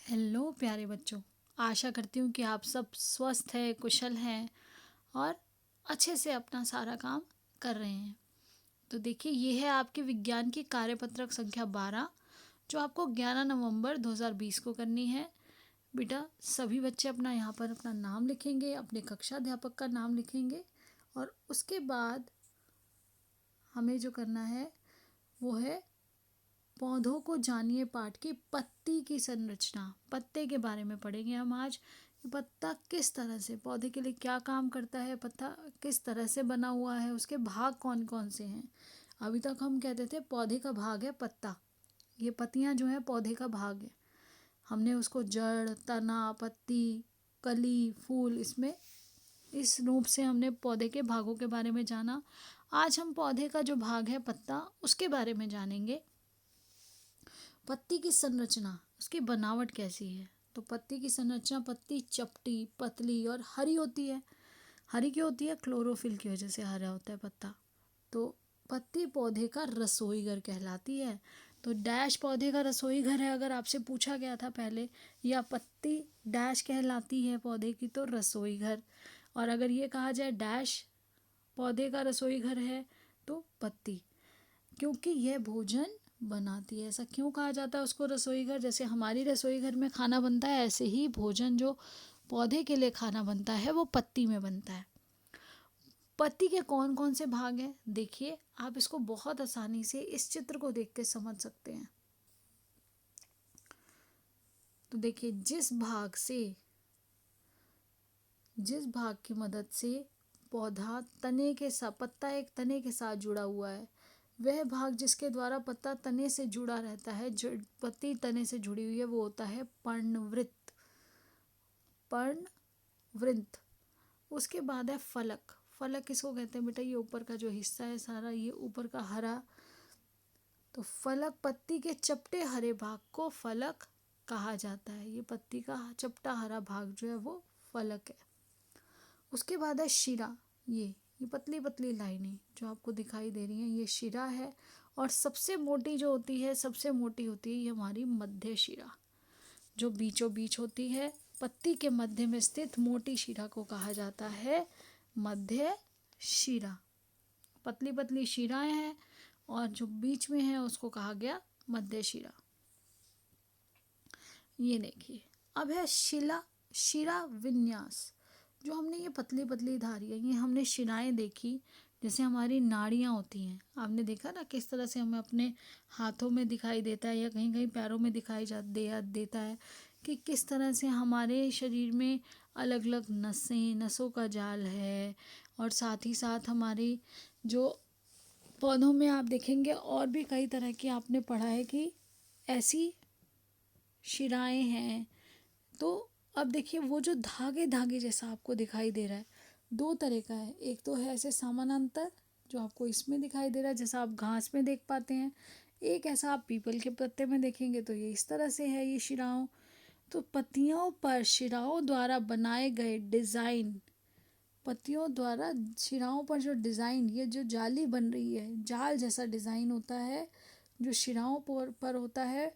Hello प्यारे बच्चों। आशा करती हूँ कि आप सब स्वस्थ हैं, कुशल हैं और अच्छे से अपना सारा काम कर रहे हैं। तो देखिए, ये है आपके विज्ञान की कार्यपत्रक संख्या 12 जो आपको 11 नवंबर 2020 को करनी है। बेटा, सभी बच्चे अपना यहाँ पर अपना नाम लिखेंगे, अपने कक्षा अध्यापक का नाम लिखेंगे और उसके बाद हमें जो करना है वो है पौधों को जानिए पाठ की पत्ती की संरचना। पत्ते के बारे में पढ़ेंगे हम आज। पत्ता किस तरह से पौधे के लिए क्या काम करता है, पत्ता किस तरह से बना हुआ है, उसके भाग कौन कौन से हैं। अभी तक हम कहते थे पौधे का भाग है पत्ता, ये पत्तियां जो है पौधे का भाग है। हमने उसको जड़, तना, पत्ती, कली, फूल, इसमें इस रूप से हमने पौधे के भागों के बारे में जाना। आज हम पौधे का जो भाग है पत्ता, उसके बारे में जानेंगे। पत्ती की संरचना, उसकी बनावट कैसी है। तो पत्ती की संरचना, पत्ती चपटी, पतली और हरी होती है। हरी क्यों होती है? क्लोरोफिल की वजह से हरा होता है पत्ता। तो पत्ती पौधे का रसोई घर कहलाती है। तो डैश पौधे का रसोई घर है, अगर आपसे पूछा गया था पहले, या पत्ती डैश कहलाती है पौधे की, तो रसोई घर। और अगर ये कहा जाए डैश पौधे का रसोई घर है तो पत्ती, क्योंकि यह भोजन बनाती है। ऐसा क्यों कहा जाता है उसको रसोई घर? जैसे हमारी रसोई घर में खाना बनता है, ऐसे ही भोजन जो पौधे के लिए खाना बनता है वो पत्ती में बनता है। पत्ती के कौन कौन से भाग हैं देखिए, आप इसको बहुत आसानी से इस चित्र को देख के समझ सकते हैं। तो देखिए, जिस भाग की मदद से पौधा तने के साथ, पत्ता एक तने के साथ जुड़ा हुआ है, वह भाग जिसके द्वारा पत्ता तने से जुड़ा रहता है, जो पत्ती तने से जुड़ी हुई है, वो होता है पर्णवृत्त। पर्णवृंत। उसके बाद है फलक। फलक किसको कहते हैं बेटा? ये ऊपर का जो हिस्सा है सारा, ये ऊपर का हरा। तो फलक, पत्ती के चपटे हरे भाग को फलक कहा जाता है। ये पत्ती का चपटा हरा भाग जो है वो फलक है। उसके बाद है शिरा। ये पतली पतली लाइनें जो आपको दिखाई दे रही हैं, ये शिरा है। और सबसे मोटी जो होती है, सबसे मोटी होती है ये हमारी मध्य शिरा, जो बीचों बीच होती है। पत्ती के मध्य में स्थित मोटी शिरा को कहा जाता है मध्य शिरा। पतली पतली शिराएं हैं और जो बीच में है उसको कहा गया मध्य शिरा। ये देखिए, अब है शिरा विन्यास। जो हमने ये पतली पतली धारियाँ, ये हमने शिराएं देखी, जैसे हमारी नाड़ियाँ होती हैं। आपने देखा ना किस तरह से हमें अपने हाथों में दिखाई देता है या कहीं कहीं पैरों में दिखाई देता है कि किस तरह से हमारे शरीर में अलग अलग नसों का जाल है। और साथ ही साथ हमारी जो पौधों में आप देखेंगे और भी कई तरह की आपने पढ़ा है कि ऐसी शिराएं हैं। तो अब देखिए, वो जो धागे धागे जैसा आपको दिखाई दे रहा है, दो तरह का है। एक तो है ऐसे समानांतर, जो आपको इसमें दिखाई दे रहा है, जैसा आप घास में देख पाते हैं। एक ऐसा आप पीपल के पत्ते में देखेंगे तो ये इस तरह से है, ये शिराओं। तो पत्तियों पर शिराओं द्वारा बनाए गए डिज़ाइन, पत्तियों द्वारा शिराओं पर जो डिज़ाइन, ये जो जाली बन रही है, जाल जैसा डिज़ाइन होता है जो शिराओं पर होता है,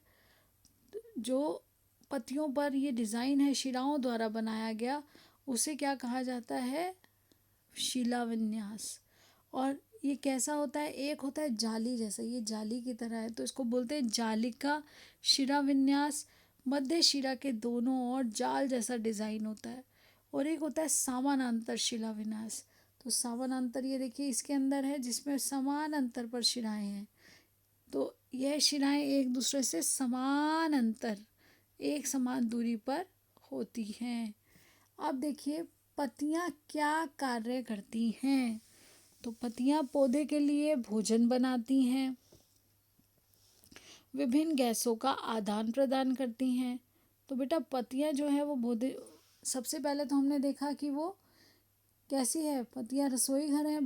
जो पत्तियों पर ये डिज़ाइन है शिराओं द्वारा बनाया गया, उसे क्या कहा जाता है? शिला विन्यास। और ये कैसा होता है? एक होता है जाली जैसा, ये जाली की तरह है तो इसको बोलते हैं जालिका शिरा विन्यास। मध्य शिरा के दोनों ओर जाल जैसा डिज़ाइन होता है। और एक होता है समानांतर शिला विन्यास। तो समानांतर, ये देखिए इसके अंदर है, जिसमें समान अंतर पर शिराएं हैं। तो यह शिराएं एक दूसरे से समान अंतर, एक समान दूरी पर होती हैं। अब देखिए, पत्तियां क्या कार्य करती हैं। तो पत्तियां पौधे के लिए भोजन बनाती हैं, विभिन्न गैसों का आदान प्रदान करती हैं। तो बेटा, पत्तियां जो है वो सबसे पहले तो हमने देखा कि वो कैसी है। पत्तियां रसोई घर हैं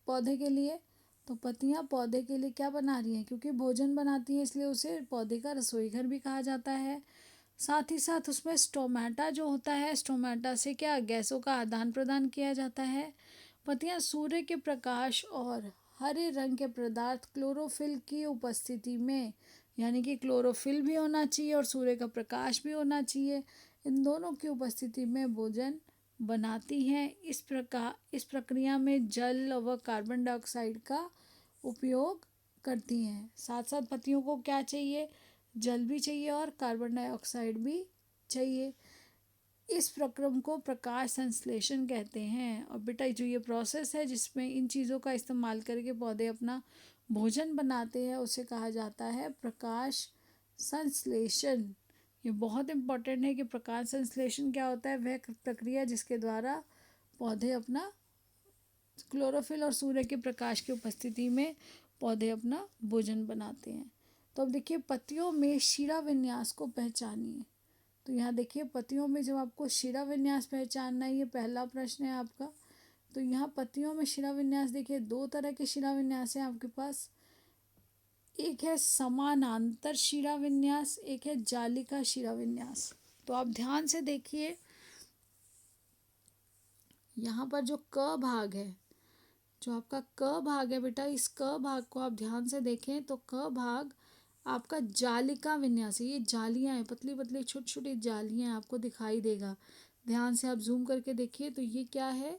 पौधे के लिए। तो पत्तियां पौधे के लिए क्या बना रही हैं? क्योंकि भोजन बनाती हैं, इसलिए उसे पौधे का रसोई घर भी कहा जाता है। साथ ही साथ उसमें स्टोमेटा जो होता है, स्टोमेटा से क्या गैसों का आदान प्रदान किया जाता है। पत्तियां सूर्य के प्रकाश और हरे रंग के पदार्थ क्लोरोफिल की उपस्थिति में यानी कि क्लोरोफिल भी होना चाहिए और सूर्य का प्रकाश भी होना चाहिए। इन दोनों की उपस्थिति में भोजन बनाती हैं। इस प्रक्रिया में जल व कार्बन डाइऑक्साइड का उपयोग करती हैं। साथ साथ पत्तियों को क्या चाहिए, जल भी चाहिए और कार्बन डाइऑक्साइड भी चाहिए। इस प्रक्रम को प्रकाश संश्लेषण कहते हैं। और बेटा जो ये प्रोसेस है जिसमें इन चीज़ों का इस्तेमाल करके पौधे अपना भोजन बनाते हैं उसे कहा जाता है प्रकाश संश्लेषण। ये बहुत इम्पोर्टेंट है कि प्रकाश संश्लेषण क्या होता है, वह प्रक्रिया जिसके द्वारा पौधे अपना क्लोरोफिल और सूर्य के प्रकाश की उपस्थिति में पौधे अपना भोजन बनाते हैं। तो अब देखिए पत्तियों में शिरा विन्यास को पहचानिए। तो यहाँ देखिए पत्तियों में जब आपको शिरा विन्यास पहचानना है, ये पहला प्रश्न है आपका। तो यहाँ पत्तियों में शिरा विन्यास देखिए दो तरह के शिरा विन्यास हैं आपके पास। एक है समानांतर शिरा विन्यास, एक है जालिका शिरा विन्यास। तो आप ध्यान से देखिए यहाँ पर जो क भाग है, जो आपका क भाग है बेटा, इस क भाग को आप ध्यान से देखें तो क भाग आपका जालिका विन्यास है। ये जालियां हैं, पतली पतली छोटी छोटी जालियां आपको दिखाई देगा। ध्यान से आप जूम करके देखिए तो ये क्या है,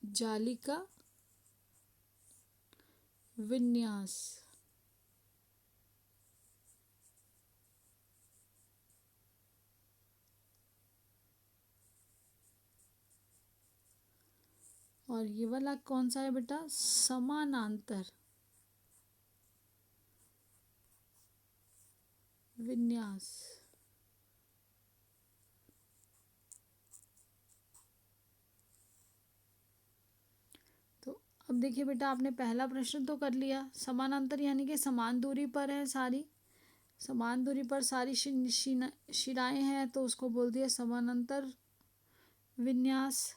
जालिका विन्यास। और ये वाला कौन सा है बेटा, समानांतर विन्यास। तो अब देखिए बेटा आपने पहला प्रश्न तो कर लिया। समानांतर यानी कि समान दूरी पर है, सारी समान दूरी पर सारी शिराएं हैं तो उसको बोल दिया समानांतर विन्यास।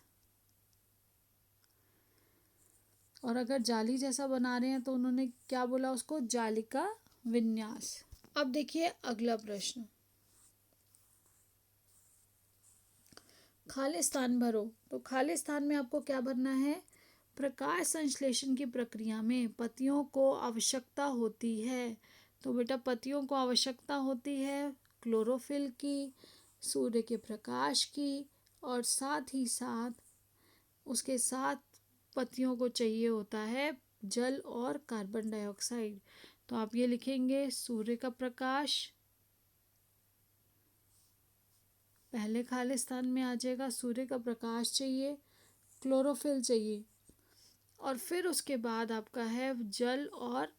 और अगर जाली जैसा बना रहे हैं तो उन्होंने क्या बोला उसको, जालिका विन्यास। अब देखिए अगला प्रश्न, खाली स्थान भरो। तो खाली स्थान में आपको क्या भरना है, प्रकाश संश्लेषण की प्रक्रिया में पत्तियों को आवश्यकता होती है। तो बेटा पत्तियों को आवश्यकता होती है क्लोरोफिल की, सूर्य के प्रकाश की, और साथ ही साथ उसके साथ पत्तियों को चाहिए होता है जल और कार्बन डाइऑक्साइड। तो आप ये लिखेंगे सूर्य का प्रकाश पहले खाली स्थान में आ जाएगा, सूर्य का प्रकाश चाहिए, क्लोरोफिल चाहिए, और फिर उसके बाद आपका है जल और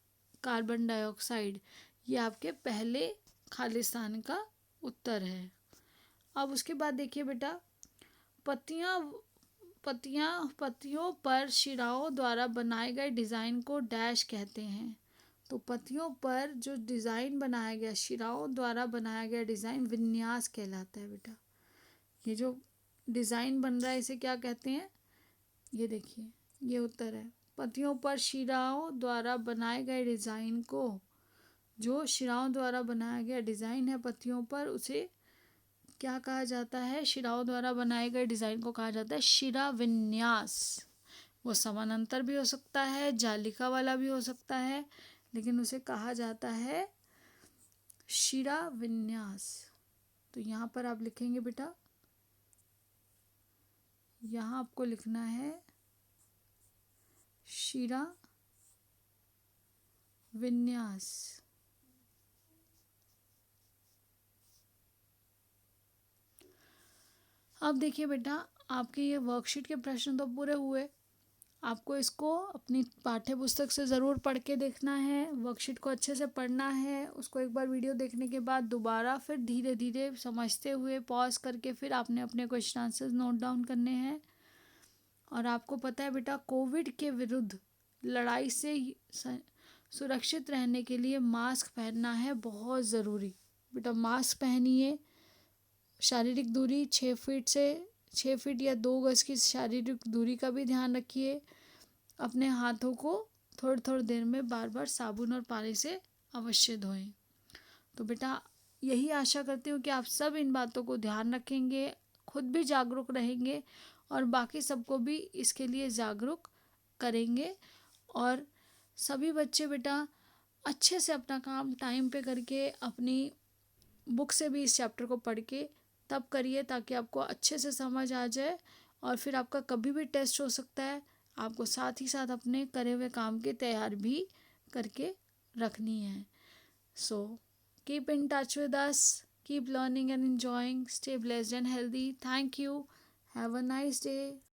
कार्बन डाइऑक्साइड। ये आपके पहले खाली स्थान का उत्तर है। अब उसके बाद देखिए बेटा पत्तियां पत्तियों पर शिराओं द्वारा बनाए गए डिज़ाइन को डैश कहते हैं। तो पत्तियों पर जो डिज़ाइन बनाया गया, शिराओं द्वारा बनाया गया डिज़ाइन विन्यास कहलाता है बेटा। ये जो डिज़ाइन बन रहा है इसे क्या कहते हैं, ये देखिए ये उत्तर है। पत्तियों पर शिराओं द्वारा बनाए गए डिज़ाइन को, जो शिराओं द्वारा बनाया गया डिज़ाइन है पत्तियों पर, उसे क्या कहा जाता है, शिराओं द्वारा बनाए गए डिज़ाइन को कहा जाता है शिरा विन्यास। वो समानांतर भी हो सकता है, जालिका वाला भी हो सकता है, लेकिन उसे कहा जाता है शिरा विन्यास। तो यहाँ पर आप लिखेंगे बेटा, यहाँ आपको लिखना है शिरा विन्यास। अब देखिए बेटा आपके ये वर्कशीट के प्रश्न तो पूरे हुए। आपको इसको अपनी पाठ्य पुस्तक से ज़रूर पढ़ के देखना है, वर्कशीट को अच्छे से पढ़ना है, उसको एक बार वीडियो देखने के बाद दोबारा फिर धीरे धीरे समझते हुए पॉज करके फिर आपने अपने क्वेश्चन आंसर्स नोट डाउन करने हैं। और आपको पता है बेटा कोविड के विरुद्ध लड़ाई से सुरक्षित रहने के लिए मास्क पहनना है बहुत ज़रूरी। बेटा मास्क पहनिए, शारीरिक दूरी 6 फीट या 2 गज की शारीरिक दूरी का भी ध्यान रखिए। अपने हाथों को थोड़ी थोड़ी देर में बार बार साबुन और पानी से अवश्य धोएं। तो बेटा यही आशा करती हूँ कि आप सब इन बातों को ध्यान रखेंगे, खुद भी जागरूक रहेंगे और बाकी सबको भी इसके लिए जागरूक करेंगे। और सभी बच्चे बेटा अच्छे से अपना काम टाइम पे करके अपनी बुक से भी इस चैप्टर को पढ़ के तब करिए, ताकि आपको अच्छे से समझ आ जाए। और फिर आपका कभी भी टेस्ट हो सकता है, आपको साथ ही साथ अपने करे हुए काम की तैयार भी करके रखनी है। So keep in touch with us, keep learning and enjoying, stay blessed and healthy. Thank you. Have a nice day.